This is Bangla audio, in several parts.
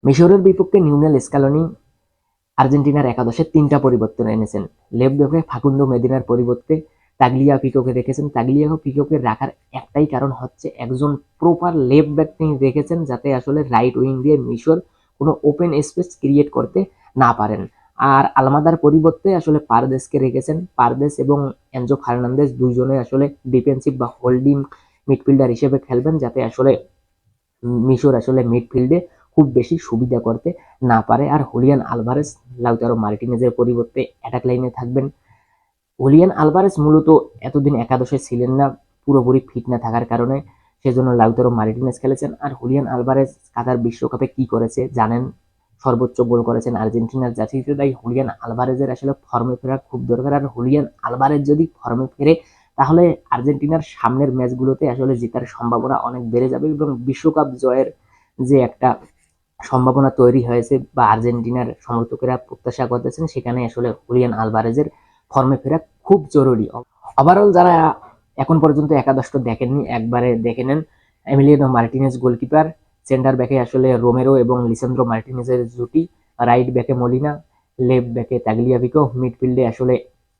মিশরের বিপক্ষে নিউনেল স্কালোনি আর্জেন্টিনার একাদশে ৩টা পরিবর্তন এনেছেন। লেফট ব্যাকে ফাকুন্দো মেদিনার পরিবর্তে তাগলিয়াফিকোকে রেখেছেন। তাগলিয়াফিকোকে রাখার একটাই কারণ হচ্ছে একজন প্রপার লেফট ব্যাক তিনি রেখেছেন, যাতে আসলে রাইট উইং দিয়ে মিশর কোনো ওপেন স্পেস ক্রিয়েট করতে না পারেন। আর আলমাদার পরিবর্তে আসলে পারদেসকে রেখেছেন। পারদেস এবং এনজো ফার্নান্দেজ দুইজনে আসলে ডিফেন্সিভ বা হোল্ডিং মিডফিল্ডার হিসেবে খেলবেন, যাতে আসলে মিশর আসলে মিডফিল্ডে খুব বেশি সুবিধা করতে না পারে। আর হুলিয়ান আলভারেজ লাউতারো মার্টিনেজের পরিবর্তে অ্যাটাক লাইনে থাকবেন। হুলিয়ান আলভারেজ মূলত এতদিন একাদশে ছিলেন না, পুরোপুরি ফিট না থাকার কারণে, সেজন্য লাউতারো মার্টিনেজ খেলেছেন। আর হুলিয়ান আলভারেজ কাতার বিশ্বকাপে কি করেছে জানেন, সর্বোচ্চ গোল করেছেন আর্জেন্টিনার জার্সিতে। তাই হুলিয়ান আলভারেজের আসলে ফর্মে ফেরা খুব দরকার। আর হুলিয়ান আলভারেজ যদি ফর্মে ফেরে তাহলে আর্জেন্টিনার সামনের ম্যাচগুলোতে আসলে জেতার সম্ভাবনা অনেক বেড়ে যাবে এবং বিশ্বকাপ জয়ের যে একটা সম্ভাবনা তৈরি হয়েছে বা আর্জেন্টিনার সমর্থকেরা প্রত্যাশা করতেছেন, সেখানে আসলে হুলিয়ান আলভারেজের ফর্মে ফেরা খুব জরুরি। ওভারঅল যারা এখন পর্যন্ত একাদশটা দেখেননি একবারে দেখে নেন। এমিলিয়ানো মার্টিনেজ গোলকিপার, সেন্টার ব্যাকে আসলে রোমেরো এবং লিসান্দ্রো মার্টিনেজের জুটি, রাইট ব্যাকে মলিনা, লেফট ব্যাকে তাগলিয়াফিকো, মিডফিল্ডে আসলে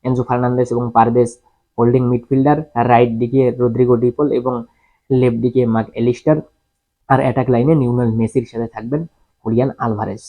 এনজো ফার্নান্দেস এবং পারদেস হোল্ডিং মিডফিল্ডার, রাইট দিকে রদ্রিগো ডিপল এবং লেফট দিকে মার্ক এলিস্টার, আর অ্যাটাক লাইনে নিউনেল মেসির সাথে থাকবেন হুলিয়ান আলভারেজ।